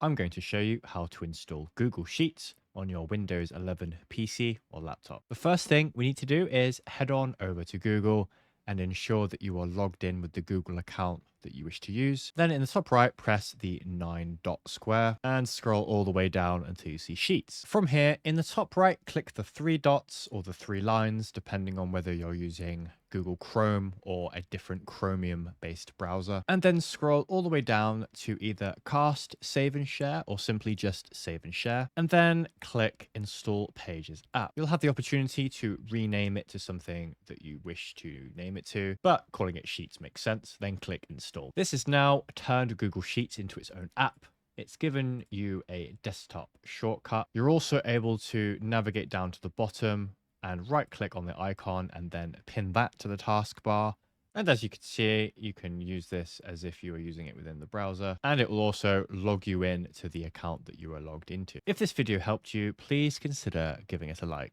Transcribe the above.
I'm going to show you how to install Google Sheets on your Windows 11 PC or laptop. The first thing we need to do is head on over to Google and ensure that you are logged in with the Google account that you wish to use. Then in the top right, press the 9 dot square and scroll all the way down until you see Sheets. From here, in the top right, click the 3 dots or the 3 lines, depending on whether you're using Google Chrome or a different Chromium based browser, and then scroll all the way down to either cast, save and share, or simply just save and share, and then click install pages app. You'll have the opportunity to rename it to something that you wish to name it to, but calling it Sheets makes sense. Then click install. This has now turned Google Sheets into its own app. It's given you a desktop shortcut. You're also able to navigate down to the bottom and right click on the icon and then pin that to the taskbar. And as you can see, you can use this as if you were using it within the browser, and it will also log you in to the account that you are logged into. If this video helped you, please consider giving it a like.